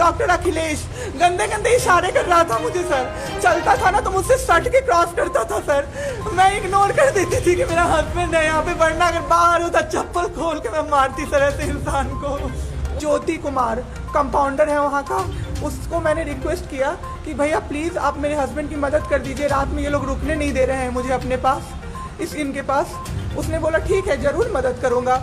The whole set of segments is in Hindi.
डॉक्टर अखिलेश गंदे गंदे इशारे कर रहा था मुझे सर। चलता था ना तो मुझसे सट के क्रॉस करता था सर। मैं इग्नोर कर देती थी कि मेरा हस्बैंड है यहाँ पे, वरना अगर बाहर होता चप्पल खोल के मैं मारती सर ऐसे इंसान को। ज्योति कुमार कंपाउंडर है वहाँ का, उसको मैंने रिक्वेस्ट किया कि भैया प्लीज़ आप मेरे हस्बैंड की मदद कर दीजिए, रात में ये लोग रुकने नहीं दे रहे हैं मुझे अपने पास, इनके पास। उसने बोला ठीक है ज़रूर मदद करूँगा,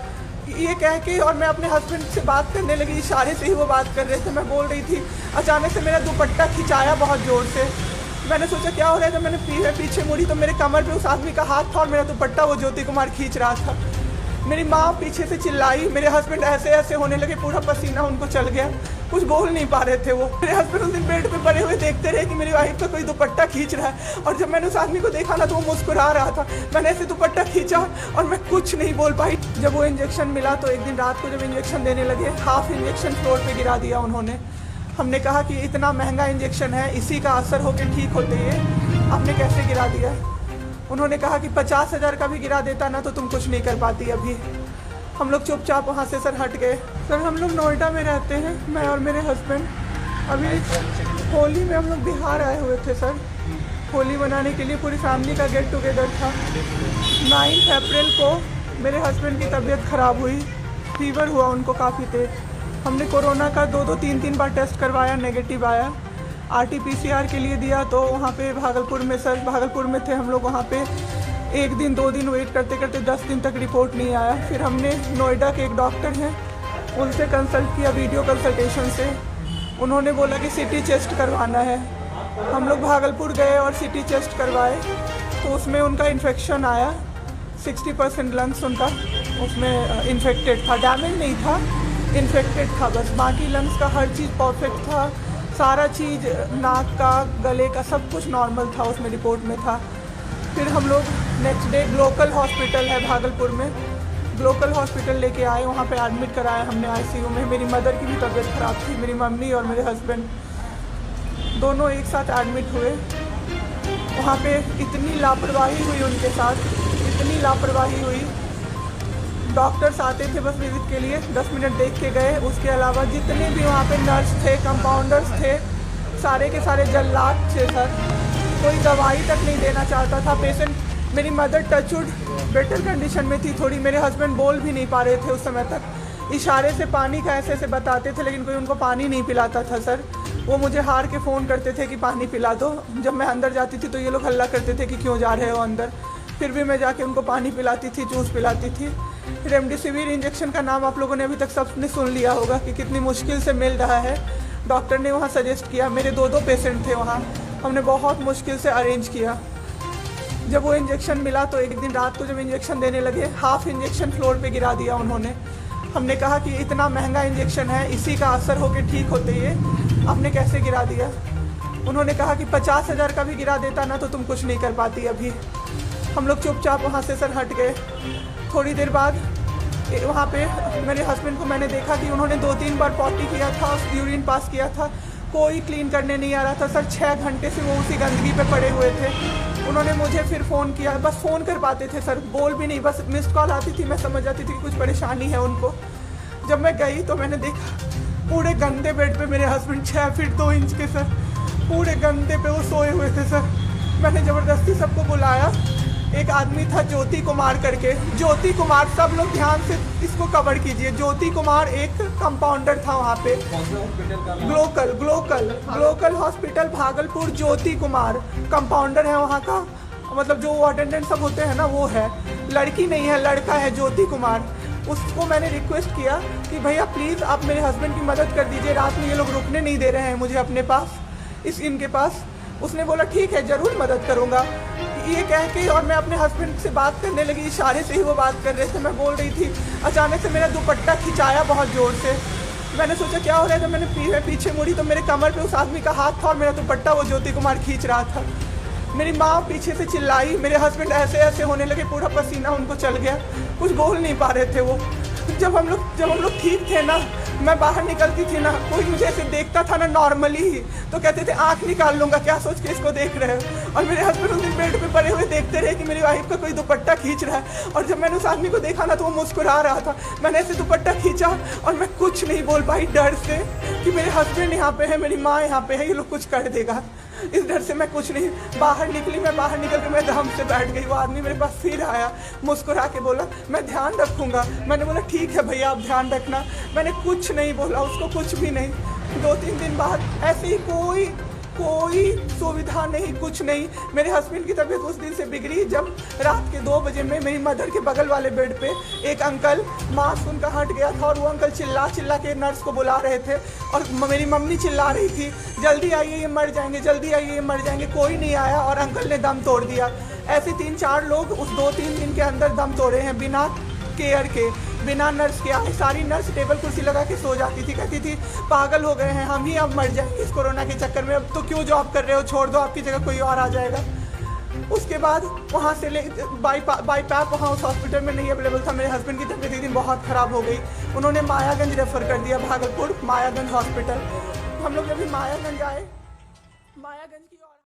ये कह के, और मैं अपने हस्बैंड से बात करने लगी, इशारे से ही वो बात कर रहे थे, मैं बोल रही थी। अचानक से मेरा दुपट्टा खिंचाया बहुत ज़ोर से। मैंने सोचा क्या हो रहा है, जब मैंने पीछे मुड़ी तो मेरे कमर पे उस आदमी का हाथ था और मेरा दुपट्टा वो ज्योति कुमार खींच रहा था। मेरी माँ पीछे से चिल्लाई, मेरे हस्बैंड ऐसे ऐसे होने लगे, पूरा पसीना उनको चल गया, कुछ बोल नहीं पा रहे थे वो। मेरे हस्बैंड उस दिन बेड पे पड़े हुए देखते रहे कि मेरी वाइफ का कोई दुपट्टा खींच रहा है, और जब मैंने उस आदमी को देखा ना तो वो मुस्कुरा रहा था। मैंने ऐसे दुपट्टा खींचा और मैं कुछ नहीं बोल पाई। जब वो इंजेक्शन मिला तो एक दिन रात को जब इंजेक्शन देने लगे, हाफ इंजेक्शन फ्लोर पर गिरा दिया उन्होंने। हमने कहा कि इतना महंगा इंजेक्शन है, इसी का असर होकर ठीक होते ये आपने कैसे गिरा दिया। उन्होंने कहा कि 50,000 का भी गिरा देता ना तो तुम कुछ नहीं कर पाती अभी। हम लोग चुपचाप वहाँ से सर हट गए। सर हम लोग नोएडा में रहते हैं, मैं और मेरे हस्बैंड। अभी होली में हम लोग बिहार आए हुए थे सर, होली मनाने के लिए, पूरी फैमिली का गेट टुगेदर था। 9 अप्रैल को मेरे हस्बैंड की तबीयत ख़राब हुई, फीवर हुआ उनको काफ़ी तेज। हमने कोरोना का 2-2, 3-3 बार टेस्ट करवाया, नेगेटिव आया। RT-PCR के लिए दिया तो वहाँ पे भागलपुर में, सर भागलपुर में थे हम लोग, वहाँ पे 1 दिन 2 दिन वेट करते करते 10 दिन तक रिपोर्ट नहीं आया। फिर हमने नोएडा के एक डॉक्टर हैं उनसे कंसल्ट किया, वीडियो कंसल्टेशन से। उन्होंने बोला कि CT चेस्ट करवाना है। हम लोग भागलपुर गए और CT चेस्ट करवाए तो उसमें उनका इन्फेक्शन आया, 60% लंग्स उनका उसमें इन्फेक्टेड था, डैमेज नहीं था, इन्फेक्टेड था बस। बाकी लंग्स का हर चीज़ परफेक्ट था, सारा चीज़ नाक का, गले का सब कुछ नॉर्मल था, उसमें रिपोर्ट में था। फिर हम लोग नेक्स्ट डे ग्लोकल हॉस्पिटल है भागलपुर में, ग्लोकल हॉस्पिटल लेके आए, वहाँ पे एडमिट कराया हमने ICU में। मेरी मदर की भी तबीयत ख़राब थी, मेरी मम्मी और मेरे हस्बैंड दोनों एक साथ एडमिट हुए। वहाँ पे इतनी लापरवाही हुई उनके साथ, इतनी लापरवाही हुई। डॉक्टर्स आते थे बस विजिट के लिए, 10 मिनट देख के गए, उसके अलावा जितने भी वहाँ पे नर्स थे, कंपाउंडर्स थे, सारे के सारे जल्लाद थे सर। कोई दवाई तक नहीं देना चाहता था पेशेंट। मेरी मदर टचवुड बेटर कंडीशन में थी थोड़ी, मेरे हस्बैंड बोल भी नहीं पा रहे थे उस समय तक, इशारे से पानी का ऐसे ऐसे बताते थे, लेकिन कोई उनको पानी नहीं पिलाता था सर। वो मुझे हार के फ़ोन करते थे कि पानी पिला दो। जब मैं अंदर जाती थी तो ये लोग हल्ला करते थे कि क्यों जा रहे हो अंदर, फिर भी मैं जाके उनको पानी पिलाती थी, जूस पिलाती थी। रेमडेसिविर इंजेक्शन का नाम आप लोगों ने अभी तक सबने सुन लिया होगा कि कितनी मुश्किल से मिल रहा है। डॉक्टर ने वहाँ सजेस्ट किया, मेरे 2-2 पेशेंट थे वहाँ, हमने बहुत मुश्किल से अरेंज किया। जब वो इंजेक्शन मिला तो एक दिन रात को जब इंजेक्शन देने लगे, हाफ इंजेक्शन फ्लोर पे गिरा दिया उन्होंने। हमने कहा कि इतना महंगा इंजेक्शन है, इसी का असर होकर ठीक होते ये आपने कैसे गिरा दिया। उन्होंने कहा कि 50,000 का भी गिरा देता ना तो तुम कुछ नहीं कर पाती अभी। हम लोग चुपचाप वहाँ से सर हट गए। थोड़ी देर बाद वहाँ पे मेरे हस्बैंड को मैंने देखा कि उन्होंने 2-3 बार पॉटी किया था, यूरिन पास किया था, कोई क्लीन करने नहीं आ रहा था सर। 6 घंटे से वो उसी गंदगी पे पड़े हुए थे। उन्होंने मुझे फिर फ़ोन किया, बस फ़ोन कर पाते थे सर, बोल भी नहीं, बस मिस्ड कॉल आती थी, मैं समझ जाती थी कि कुछ परेशानी है उनको। जब मैं गई तो मैंने देखा पूरे गंदे बेड पे मेरे हस्बैंड 6 फीट 2 इंच के सर, पूरे गंदे पे वो सोए हुए थे सर। मैंने ज़बरदस्ती सबको बुलाया, एक आदमी था ज्योति कुमार करके, ज्योति कुमार, सब लोग ध्यान से इसको कवर कीजिए। ज्योति कुमार एक कंपाउंडर था वहाँ पे, Glocal hospital Bhagalpur. Jyoti Kumar compounder है वहाँ का, मतलब जो अटेंडेंट सब होते हैं ना वो है, लड़की नहीं है लड़का है ज्योति कुमार। उसको मैंने रिक्वेस्ट किया कि भैया प्लीज़ आप मेरे हस्बैंड की मदद कर दीजिए, रात में ये लोग रुकने नहीं दे रहे हैं मुझे अपने पास, इनके पास। उसने बोला ठीक है ज़रूर मदद करूँगा, ये कह के, और मैं अपने हस्बैंड से बात करने लगी, इशारे से ही वो बात कर रहे थे, मैं बोल रही थी। अचानक से मेरा दुपट्टा खिंचाया बहुत ज़ोर से। मैंने सोचा क्या हो रहा है, जब मैंने पीछे मुड़ी तो मेरे कमर पे उस आदमी का हाथ था और मेरा दुपट्टा वो ज्योति कुमार खींच रहा था। मेरी माँ पीछे से चिल्लाई, मेरे हस्बैंड ऐसे ऐसे होने लगे, पूरा पसीना उनको चल गया, कुछ बोल नहीं पा रहे थे वो। जब हम लोग ठीक थे ना, मैं बाहर निकलती थी ना, कोई मुझे ऐसे देखता था ना नॉर्मली ही, तो कहते थे आंख निकाल लूंगा, क्या सोच के इसको देख रहे हो। और मेरे हस्बैंड उस दिन बेड पे पड़े हुए देखते रहे कि मेरी वाइफ का कोई दुपट्टा खींच रहा है। और जब मैंने उस आदमी को देखा ना तो वो मुस्कुरा रहा था। मैंने ऐसे दुपट्टा खींचा और मैं कुछ नहीं बोल पाई डर से कि मेरे हस्बैंड यहाँ पे है, मेरी माँ यहाँ पे है, ये लोग कुछ कर देगा। इस डर से मैं कुछ नहीं बाहर निकली। मैं बाहर निकल के मैं दम से बैठ गई। वो आदमी मेरे पास फिर आया, मुस्कुरा के बोला मैं ध्यान रखूंगा। मैंने बोला ठीक है भैया आप ध्यान रखना। मैंने कुछ नहीं बोला उसको, कुछ भी नहीं। 2-3 दिन बाद ऐसे ही कोई सुविधा नहीं, कुछ नहीं। मेरे हस्बैंड की तबीयत उस दिन से बिगड़ी जब रात के 2 बजे में मेरी मदर के बगल वाले बेड पे एक अंकल मास्क उनका हट गया था और वो अंकल चिल्ला के नर्स को बुला रहे थे और मेरी मम्मी चिल्ला रही थी जल्दी आइए ये मर जाएंगे, जल्दी आइए ये मर जाएंगे। कोई नहीं आया और अंकल ने दम तोड़ दिया। ऐसे 3-4 लोग उस 2-3 दिन के अंदर दम तोड़े हैं बिना केयर के, बिना नर्स के। आए सारी नर्स टेबल कुर्सी लगा के सो जाती थी, कहती थी पागल हो गए हैं हम ही, अब मर जाएंगे इस कोरोना के चक्कर में, अब तो क्यों जॉब कर रहे हो, छोड़ दो, आपकी जगह कोई और आ जाएगा। उसके बाद वहाँ से बाई पैप वहाँ उस हॉस्पिटल में नहीं अवेलेबल था। मेरे हस्बैंड की तबीयत एक दिन बहुत ख़राब हो गई, उन्होंने मायागंज रेफ़र कर दिया, भागलपुर मायागंज हॉस्पिटल। हम लोग जब भी मायागंज आए, मायागंज की